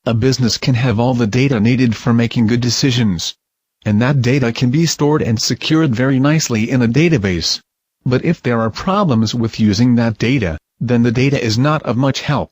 A business can have all the data needed for making good decisions. And that data can be stored and secured very nicely in a database. But if there are problems with using that data, then the data is not of much help.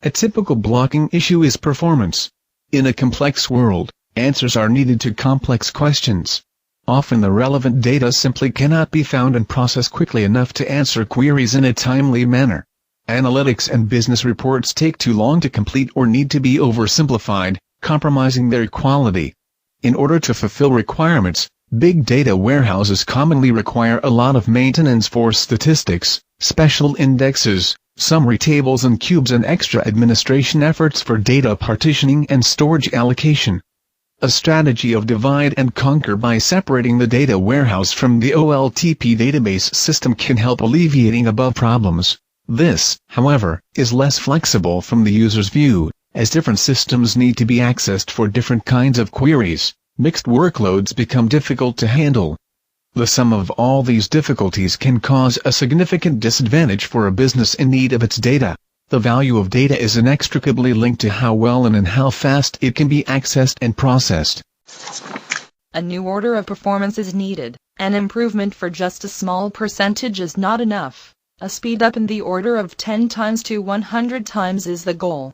A typical blocking issue is performance. In a complex world, answers are needed to complex questions. Often the relevant data simply cannot be found and processed quickly enough to answer queries in a timely manner. Analytics and business reports take too long to complete or need to be oversimplified, compromising their quality. In order to fulfill requirements, big data warehouses commonly require a lot of maintenance for statistics, special indexes, summary tables and cubes, and extra administration efforts for data partitioning and storage allocation. A strategy of divide and conquer by separating the data warehouse from the OLTP database system can help alleviating above problems. This, however, is less flexible from the user's view, as different systems need to be accessed for different kinds of queries. Mixed workloads become difficult to handle. The sum of all these difficulties can cause a significant disadvantage for a business in need of its data. The value of data is inextricably linked to how well and in how fast it can be accessed and processed. A new order of performance is needed. An improvement for just a small percentage is not enough. A speed up in the order of 10 times to 100 times is the goal.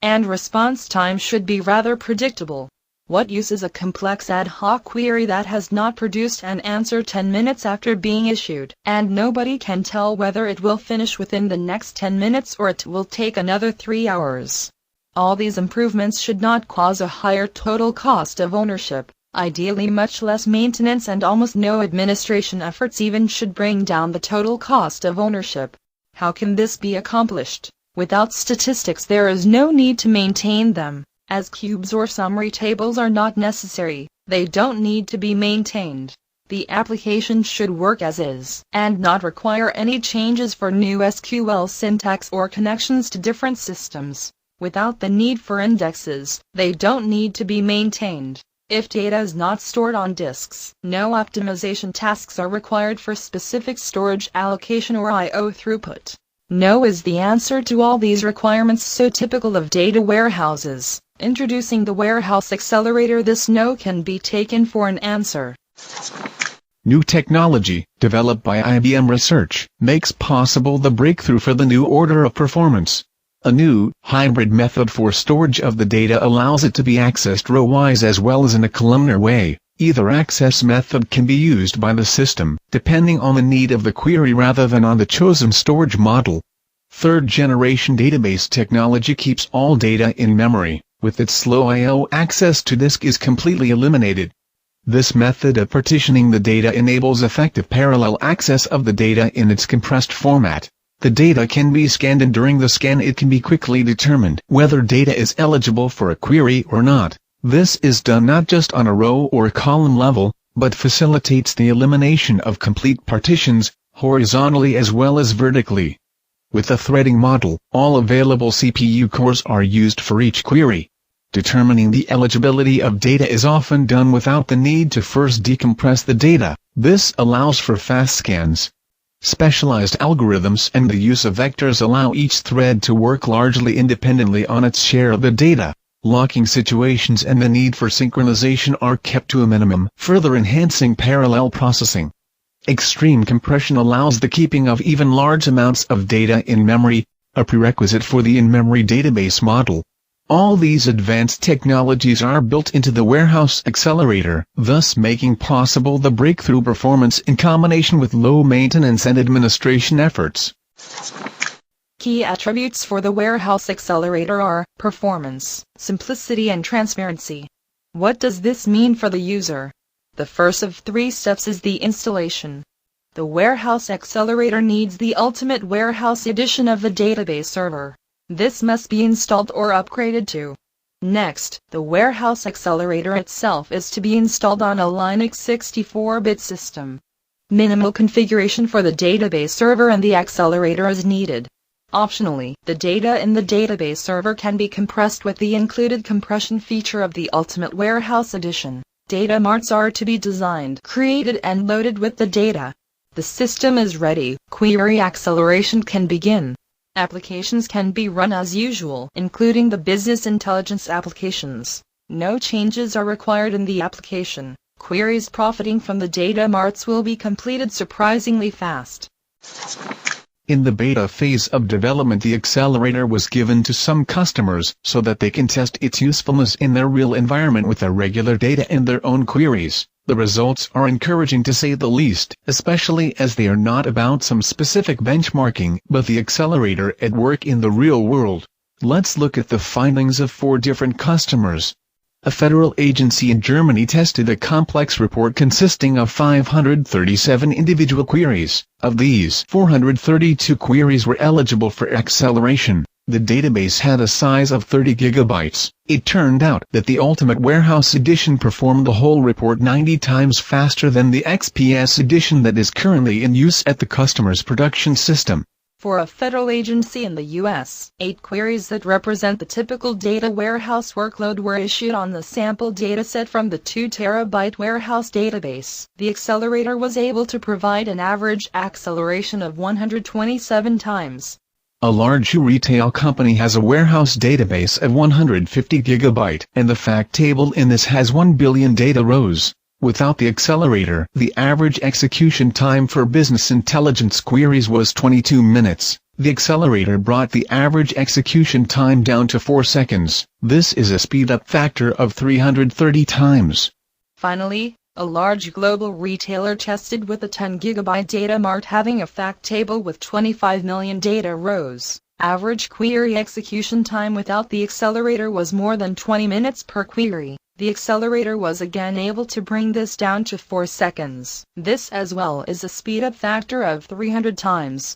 And response time should be rather predictable. What use is a complex ad hoc query that has not produced an answer 10 minutes after being issued, and nobody can tell whether it will finish within the next 10 minutes or it will take another 3 hours? All these improvements should not cause a higher total cost of ownership. Ideally, much less maintenance and almost no administration efforts even should bring down the total cost of ownership. How can this be accomplished? Without statistics, there is no need to maintain them. As cubes or summary tables are not necessary, they don't need to be maintained. The application should work as is, and not require any changes for new SQL syntax or connections to different systems. Without the need for indexes, they don't need to be maintained. If data is not stored on disks, no optimization tasks are required for specific storage allocation or I/O throughput. No is the answer to all these requirements, so typical of data warehouses. Introducing the Warehouse Accelerator, this no can be taken for an answer. New technology, developed by IBM Research, makes possible the breakthrough for the new order of performance. A new, hybrid method for storage of the data allows it to be accessed row-wise as well as in a columnar way. Either access method can be used by the system, depending on the need of the query rather than on the chosen storage model. Third-generation database technology keeps all data in memory. With its slow I/O, access to disk is completely eliminated. This method of partitioning the data enables effective parallel access of the data in its compressed format. The data can be scanned, and during the scan it can be quickly determined whether data is eligible for a query or not. This is done not just on a row or column level, but facilitates the elimination of complete partitions, horizontally as well as vertically. With the threading model, all available CPU cores are used for each query. Determining the eligibility of data is often done without the need to first decompress the data. This allows for fast scans. Specialized algorithms and the use of vectors allow each thread to work largely independently on its share of the data. Locking situations and the need for synchronization are kept to a minimum, further enhancing parallel processing. Extreme compression allows the keeping of even large amounts of data in memory, a prerequisite for the in-memory database model. All these advanced technologies are built into the Warehouse Accelerator, thus making possible the breakthrough performance in combination with low maintenance and administration efforts. Key attributes for the Warehouse Accelerator are performance, simplicity, and transparency. What does this mean for the user? The first of 3 steps is the installation. The Warehouse Accelerator needs the Ultimate Warehouse edition of the database server. This must be installed or upgraded to. Next, the Warehouse Accelerator itself is to be installed on a Linux 64-bit system. Minimal configuration for the database server and the accelerator is needed. Optionally, the data in the database server can be compressed with the included compression feature of the Ultimate Warehouse edition. Data marts are to be designed, created, and loaded with the data. The system is ready, query acceleration can begin. Applications can be run as usual, including the business intelligence applications. No changes are required in the application. Queries profiting from the data marts will be completed surprisingly fast. In the beta phase of development, the accelerator was given to some customers so that they can test its usefulness in their real environment with their regular data and their own queries. The results are encouraging to say the least, especially as they are not about some specific benchmarking, but the accelerator at work in the real world. Let's look at the findings of 4 different customers. A federal agency in Germany tested a complex report consisting of 537 individual queries. Of these, 432 queries were eligible for acceleration. The database had a size of 30 gigabytes. It turned out that the Ultimate Warehouse Edition performed the whole report 90 times faster than the XPS edition that is currently in use at the customer's production system. For a federal agency in the U.S., 8 queries that represent the typical data warehouse workload were issued on the sample dataset from the 2 terabyte warehouse database. The accelerator was able to provide an average acceleration of 127 times. A large retail company has a warehouse database of 150 gigabyte, and the fact table in this has 1 billion data rows. Without the accelerator, the average execution time for business intelligence queries was 22 minutes. The accelerator brought the average execution time down to 4 seconds. This is a speed-up factor of 330 times. Finally, a large global retailer tested with a 10 gigabyte data mart having a fact table with 25 million data rows. Average query execution time without the accelerator was more than 20 minutes per query. The accelerator was again able to bring this down to 4 seconds. This as well is a speed-up factor of 300 times.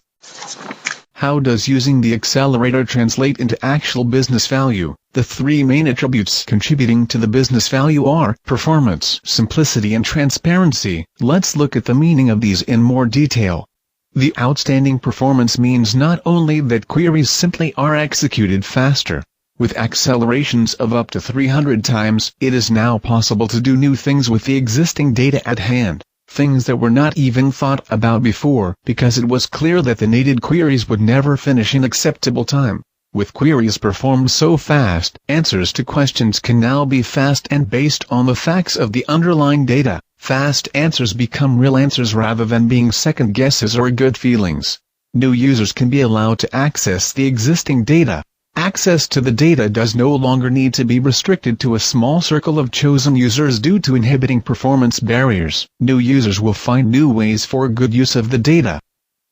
How does using the accelerator translate into actual business value? The 3 main attributes contributing to the business value are performance, simplicity, and transparency. Let's look at the meaning of these in more detail. The outstanding performance means not only that queries simply are executed faster. With accelerations of up to 300 times, it is now possible to do new things with the existing data at hand, things that were not even thought about before, because it was clear that the needed queries would never finish in acceptable time. With queries performed so fast, answers to questions can now be fast and based on the facts of the underlying data. Fast answers become real answers rather than being second guesses or good feelings. New users can be allowed to access the existing data. Access to the data does no longer need to be restricted to a small circle of chosen users due to inhibiting performance barriers. New users will find new ways for good use of the data.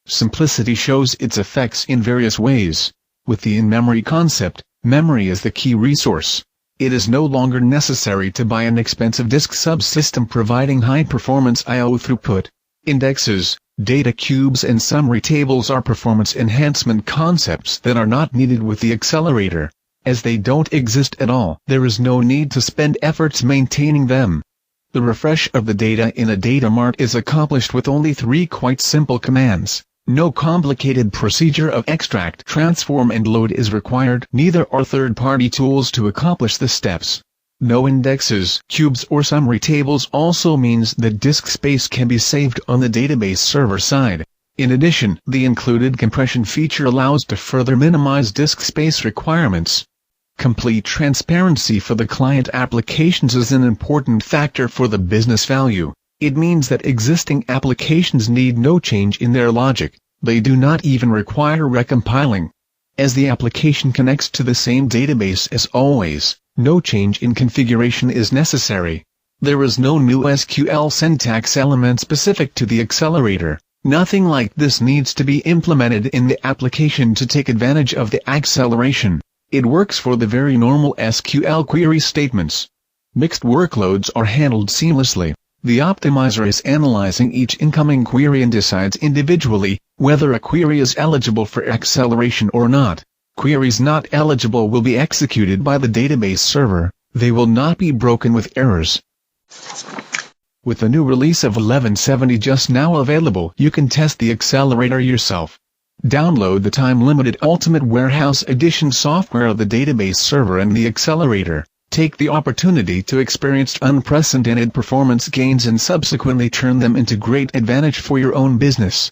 Simplicity shows its effects in various ways. With the in-memory concept, memory is the key resource. It is no longer necessary to buy an expensive disk subsystem providing high-performance I/O throughput. Indexes, data cubes and summary tables are performance enhancement concepts that are not needed with the accelerator. As they don't exist at all, there is no need to spend efforts maintaining them. The refresh of the data in a data mart is accomplished with only 3 quite simple commands. No complicated procedure of extract, transform and load is required. Neither are third-party tools to accomplish the steps. No indexes, cubes or summary tables also means that disk space can be saved on the database server side. In addition, the included compression feature allows to further minimize disk space requirements. Complete transparency for the client applications is an important factor for the business value. It means that existing applications need no change in their logic. They do not even require recompiling. As the application connects to the same database as always, no change in configuration is necessary. There is no new SQL syntax element specific to the accelerator. Nothing like this needs to be implemented in the application to take advantage of the acceleration. It works for the very normal SQL query statements. Mixed workloads are handled seamlessly. The optimizer is analyzing each incoming query and decides individually whether a query is eligible for acceleration or not. Queries not eligible will be executed by the database server. They will not be broken with errors. With the new release of 1170 just now available, you can test the accelerator yourself. Download the time-limited Ultimate Warehouse Edition software of the database server and the accelerator. Take the opportunity to experience unprecedented performance gains and subsequently turn them into great advantage for your own business.